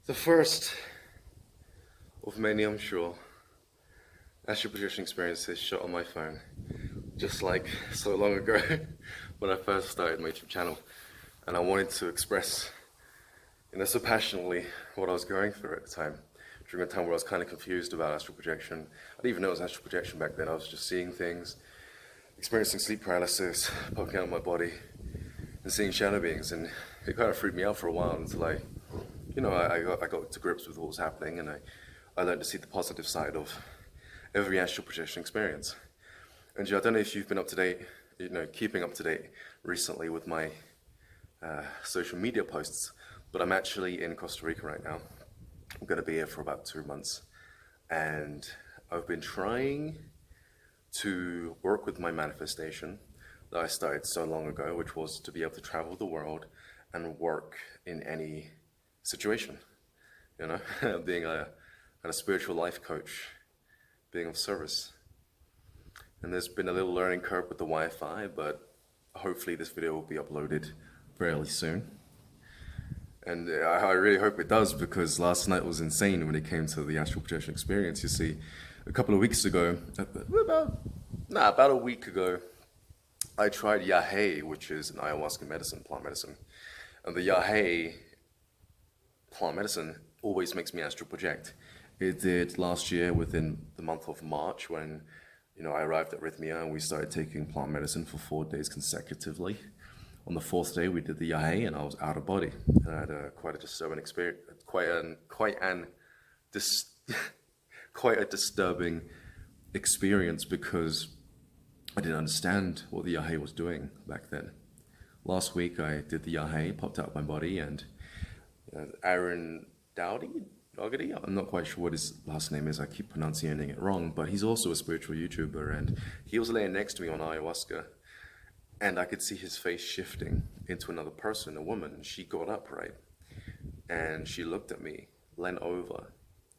The first of many, I'm sure, astral projection experiences shot on my phone, just like so long ago when I first started my YouTube channel. And I wanted to express, so passionately what I was going through at the time, during a time where I was kind of confused about astral projection. I didn't even know it was astral projection back then. I was just seeing things, experiencing sleep paralysis, poking out of my body, and seeing shadow beings. And it kind of freaked me out for a while until I got to grips with what was happening, and I learned to see the positive side of every astral projection experience. And I don't know if you've been up to date, keeping up to date recently with my social media posts, but I'm actually in Costa Rica right now. I'm going to be here for about 2 months, and I've been trying to work with my manifestation that I started so long ago, which was to be able to travel the world and work in any situation, being a spiritual life coach, being of service. And there's been a little learning curve with the Wi-Fi, but hopefully this video will be uploaded fairly soon. And I really hope it does, because last night was insane when it came to the astral projection experience. You see, a couple of weeks ago, about a week ago, I tried yahe, which is an ayahuasca medicine, plant medicine. And the yahe plant medicine always makes me astral project. It did last year within the month of March when I arrived at Rhythmia and we started taking plant medicine for 4 days consecutively. On the 4th day, we did the yahe, and I was out of body. And I had quite a disturbing experience, quite a disturbing experience, because I didn't understand what the yahe was doing back then. Last week, I did the yahe, popped out of my body, and Aaron Dowdy, I'm not quite sure what his last name is. I keep pronouncing it wrong, but he's also a spiritual YouTuber, and he was laying next to me on ayahuasca. And I could see his face shifting into another person, a woman. She got up, right? And she looked at me, leant over,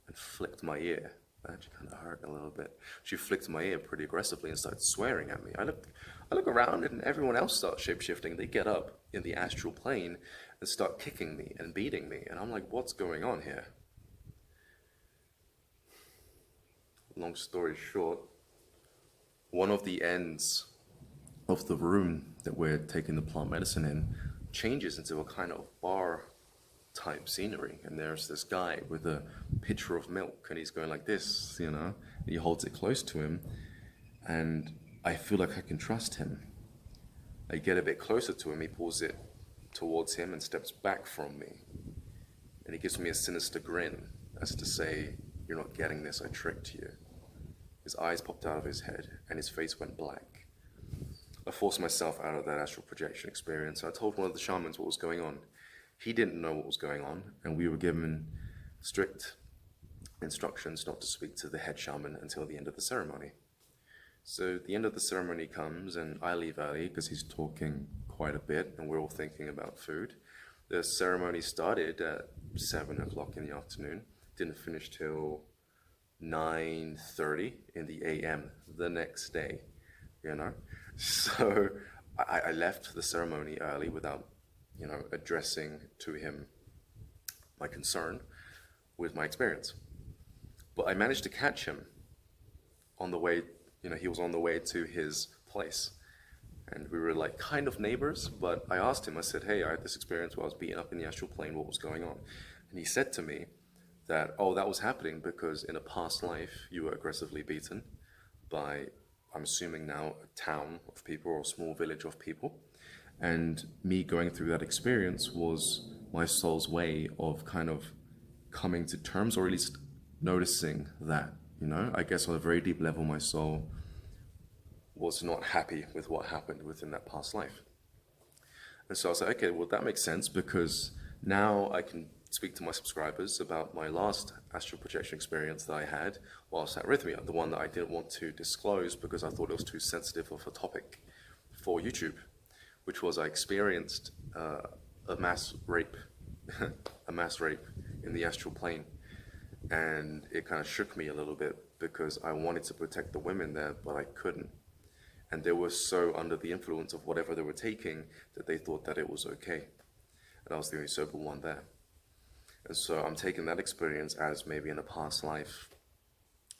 and flicked my ear. That actually kind of hurt a little bit. She flicked my ear pretty aggressively and started swearing at me. I look around, and everyone else starts shape-shifting. They get up in the astral plane and start kicking me and beating me. And I'm like, what's going on here? Long story short, one of the ends of the room that we're taking the plant medicine in changes into a kind of bar type scenery, and there's this guy with a pitcher of milk, and he's going like this, and he holds it close to him, and I feel like I can trust him. I get a bit closer to him, he pulls it towards him and steps back from me, and he gives me a sinister grin as to say, "You're not getting this, I tricked you." His eyes popped out of his head and his face went black. I forced myself out of that astral projection experience. I told one of the shamans what was going on. He didn't know what was going on, and we were given strict instructions not to speak to the head shaman until the end of the ceremony. So the end of the ceremony comes, and I leave early because he's talking quite a bit, and we're all thinking about food. The ceremony started at 7 o'clock in the afternoon, didn't finish till 9:30 in the AM the next day, So I left the ceremony early without, addressing to him my concern with my experience. But I managed to catch him on the way, he was on the way to his place. And we were like kind of neighbors, but I asked him, I said, "Hey, I had this experience where I was beaten up in the astral plane, what was going on?" And he said to me that, that was happening because in a past life you were aggressively beaten by, I'm assuming now, a town of people or a small village of people. And me going through that experience was my soul's way of kind of coming to terms, or at least noticing that, I guess on a very deep level, my soul was not happy with what happened within that past life. And so I was like, okay, well, that makes sense, because now I can speak to my subscribers about my last astral projection experience that I had whilst at Rhythmia, the one that I didn't want to disclose because I thought it was too sensitive of a topic for YouTube, which was I experienced a mass rape, a mass rape in the astral plane. And it kind of shook me a little bit because I wanted to protect the women there, but I couldn't. And they were so under the influence of whatever they were taking that they thought that it was okay. And I was the only sober one there. And so I'm taking that experience as maybe in a past life,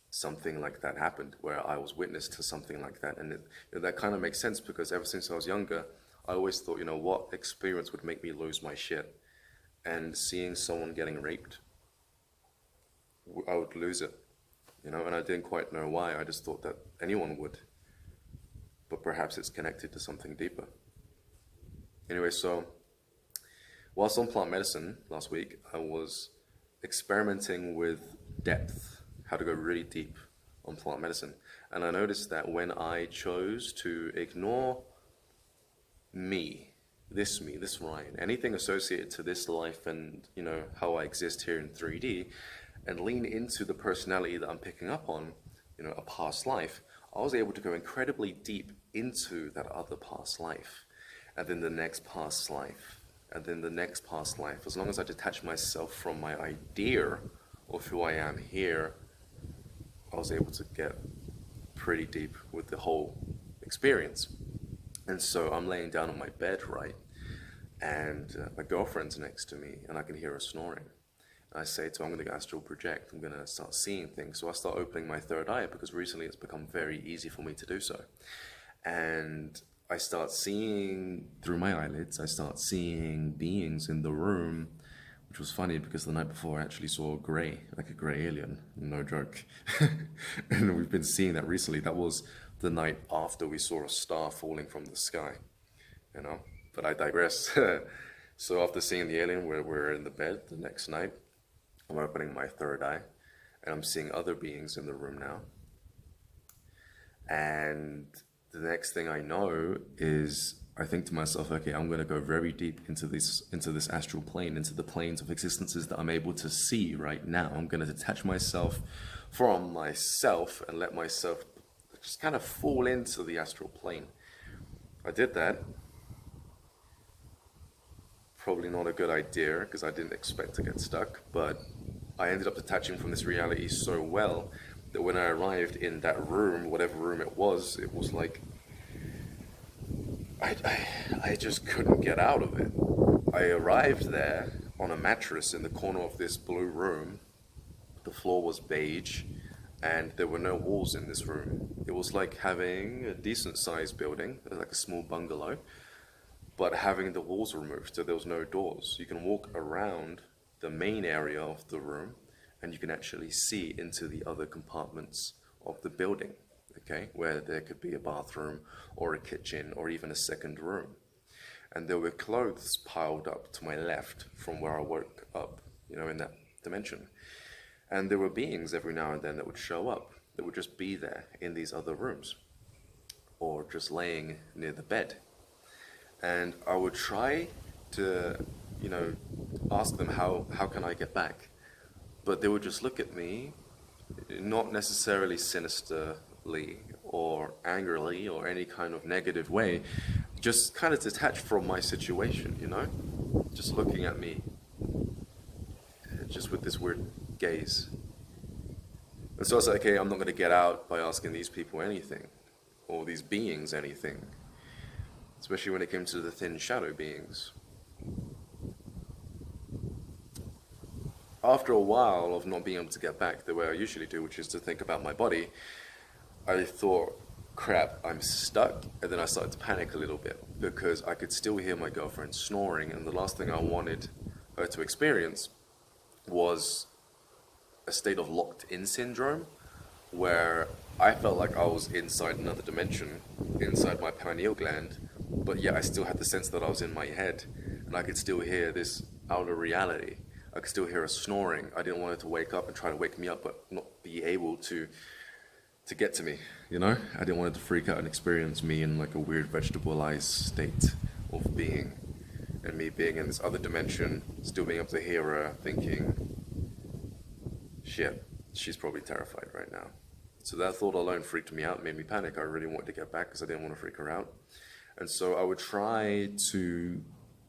something like that happened where I was witness to something like that. And that kind of makes sense because ever since I was younger, I always thought, what experience would make me lose my shit? And seeing someone getting raped, I would lose it, and I didn't quite know why. I just thought that anyone would, but perhaps it's connected to something deeper. Anyway, so whilst on plant medicine last week, I was experimenting with depth, how to go really deep on plant medicine. And I noticed that when I chose to ignore me, this Ryan, anything associated to this life and, how I exist here in 3D, and lean into the personality that I'm picking up on, a past life, I was able to go incredibly deep into that other past life, and then the next past life, and then the next past life. As long as I detach myself from my idea of who I am here, I was able to get pretty deep with the whole experience. And so I'm laying down on my bed, right? And my girlfriend's next to me, and I can hear her snoring. I say to her, I'm going to go astral project. I'm going to start seeing things. So I start opening my third eye because recently it's become very easy for me to do so. And I start seeing through my eyelids, I start seeing beings in the room, which was funny because the night before I actually saw like a gray alien, no joke. And we've been seeing that recently. That was the night after we saw a star falling from the sky, But I digress. So after seeing the alien, we're in the bed the next night. I'm opening my third eye, and I'm seeing other beings in the room now. And the next thing I know is I think to myself, okay, I'm going to go very deep into this astral plane, into the planes of existences that I'm able to see right now. I'm going to detach myself from myself and let myself just kind of fall into the astral plane. I did that. Probably not a good idea because I didn't expect to get stuck, but I ended up detaching from this reality so well that when I arrived in that room, whatever room it was like I just couldn't get out of it. I arrived there on a mattress in the corner of this blue room. The floor was beige and there were no walls in this room. It was like having a decent sized building, like a small bungalow, but having the walls removed, so there was no doors. You can walk around the main area of the room and you can actually see into the other compartments of the building, okay, where there could be a bathroom or a kitchen or even a second room. And there were clothes piled up to my left from where I woke up, in that dimension. And there were beings every now and then that would show up, that would just be there in these other rooms or just laying near the bed. And I would try to, ask them how can I get back? But they would just look at me, not necessarily sinisterly or angrily or any kind of negative way, just kind of detached from my situation, just looking at me, just with this weird gaze. And so I was like, okay, I'm not going to get out by asking these people anything, or these beings anything. Especially when it came to the thin shadow beings. After a while of not being able to get back the way I usually do, which is to think about my body, I thought, crap, I'm stuck. And then I started to panic a little bit because I could still hear my girlfriend snoring, and the last thing I wanted her to experience was a state of locked-in syndrome, where I felt like I was inside another dimension, inside my pineal gland, but yet I still had the sense that I was in my head, and I could still hear this outer reality. I could still hear her snoring. I didn't want her to wake up and try to wake me up, but not be able to get to me, I didn't want her to freak out and experience me in like a weird vegetable-ized state of being, and me being in this other dimension, still being able to hear her thinking, shit, she's probably terrified right now. So that thought alone freaked me out, made me panic. I really wanted to get back because I didn't want to freak her out. And so I would try to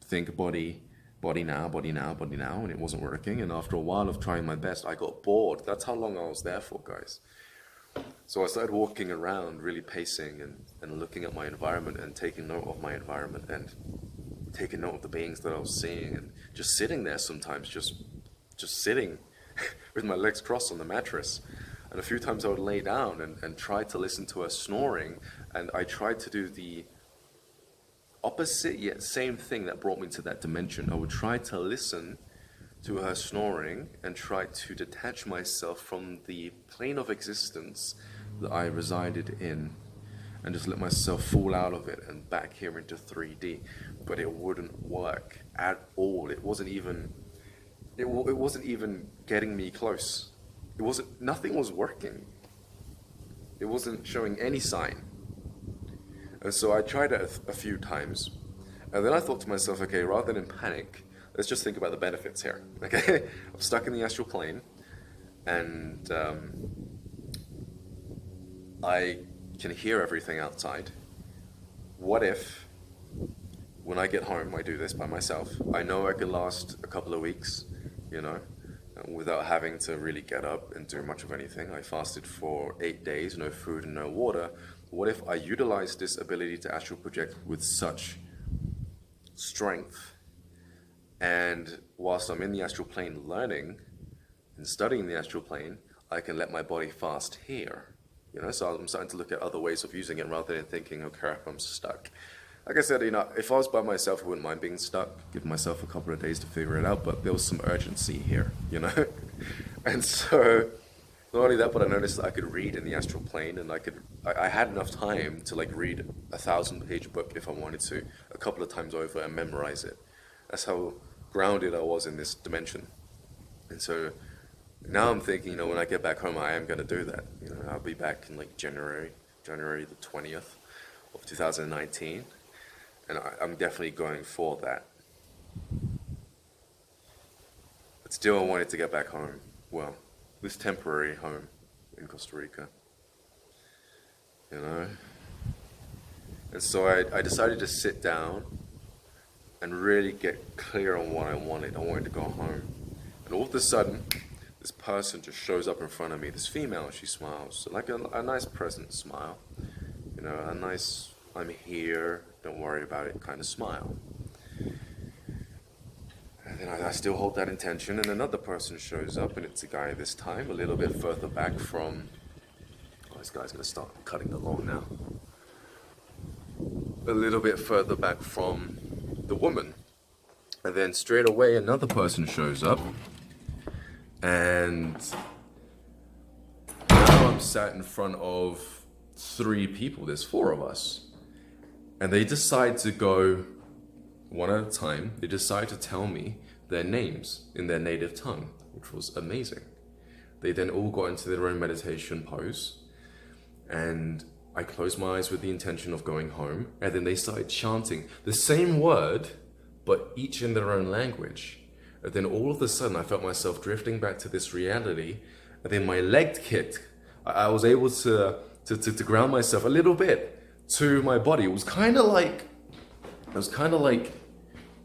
think body now, and it wasn't working. And after a while of trying my best, I got bored. That's how long I was there for, guys. So I started walking around, really pacing and looking at my environment and taking note of my environment and taking note of the beings that I was seeing and just sitting there sometimes, just just sitting with my legs crossed on the mattress. And a few times I would lay down and try to listen to her snoring, and I tried to do the opposite yet same thing that brought me to that dimension. I would try to listen to her snoring and try to detach myself from the plane of existence that I resided in, and just let myself fall out of it and back here into 3D. But it wouldn't work at all. It wasn't even getting me close. Nothing was working. It wasn't showing any sign. And so I tried it a few times, and then I thought to myself, okay, rather than panic, let's just think about the benefits here. Okay, I'm stuck in the astral plane, and I can hear everything outside. What if, when I get home, I do this by myself? I know I could last a couple of weeks, without having to really get up and do much of anything. I fasted for 8 days, no food and no water. What if I utilize this ability to astral project with such strength, and whilst I'm in the astral plane learning and studying the astral plane, I can let my body fast here? So I'm starting to look at other ways of using it rather than thinking, oh crap, I'm stuck. Like I said, if I was by myself, I wouldn't mind being stuck. Give myself a couple of days to figure it out, but there was some urgency here, And so, not only that, but I noticed that I could read in the astral plane, and I had enough time to read a 1,000-page book if I wanted to, a couple of times over, and memorize it. That's how grounded I was in this dimension. And so now I'm thinking, when I get back home, I am going to do that. I'll be back in January the 20th of 2019. And I'm definitely going for that. But still, I wanted to get back home. Well, this temporary home in Costa Rica. And so I decided to sit down and really get clear on what I wanted. I wanted to go home. And all of a sudden, this person just shows up in front of me. This female, she smiles. Like a nice present smile. A nice, I'm here, don't worry about it kind of smile. And then I still hold that intention, and another person shows up, and it's a guy this time, a little bit further back from... Oh, this guy's going to start cutting the lawn now. A little bit further back from the woman. And then straight away another person shows up, and now I'm sat in front of 3 people. There's 4 of us. And they decide to go one at a time. They decide to tell me their names in their native tongue, which was amazing. They then all got into their own meditation pose, and I closed my eyes with the intention of going home, and then they started chanting the same word, but each in their own language. And then all of a sudden I felt myself drifting back to this reality, and then my leg kicked. I was able to ground myself a little bit to my body. It was kind of like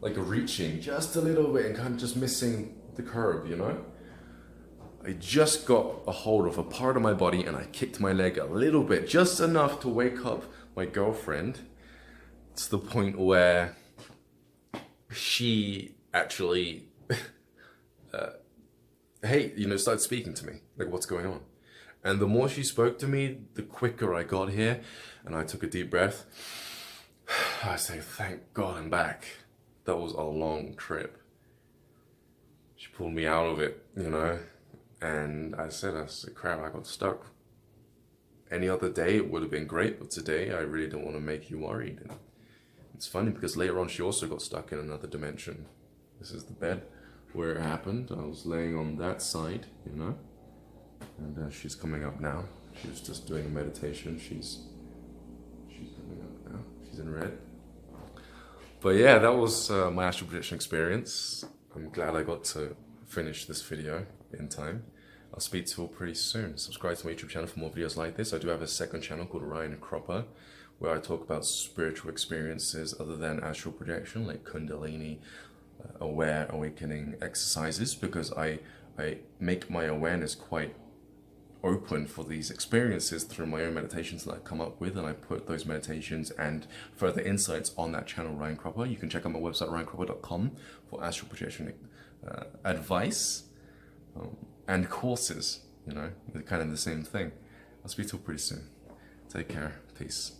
reaching just a little bit and kind of just missing the curve, I just got a hold of a part of my body, and I kicked my leg a little bit, just enough to wake up my girlfriend, to the point where she actually, started speaking to me, what's going on? And the more she spoke to me, the quicker I got here, and I took a deep breath. I say, thank God I'm back. That was a long trip. She pulled me out of it, and I said, crap, I got stuck. Any other day it would have been great, but today I really don't want to make you worried. And it's funny because later on she also got stuck in another dimension. This is the bed where it happened. I was laying on that side, and she's coming up now. She was just doing a meditation. She's coming up now. She's in red. But yeah, that was my astral projection experience. I'm glad I got to finish this video in time. I'll speak to you all pretty soon. Subscribe to my YouTube channel for more videos like this. I do have a second channel called Ryan Cropper, where I talk about spiritual experiences other than astral projection, like Kundalini, aware awakening exercises, because I make my awareness quite open for these experiences through my own meditations that I come up with, and I put those meditations and further insights on that channel, Ryan Cropper. You can check out my website, ryancropper.com, for astral projection advice. and courses, you know, they're kind of the same thing. I'll speak to you pretty soon. Take care. Peace.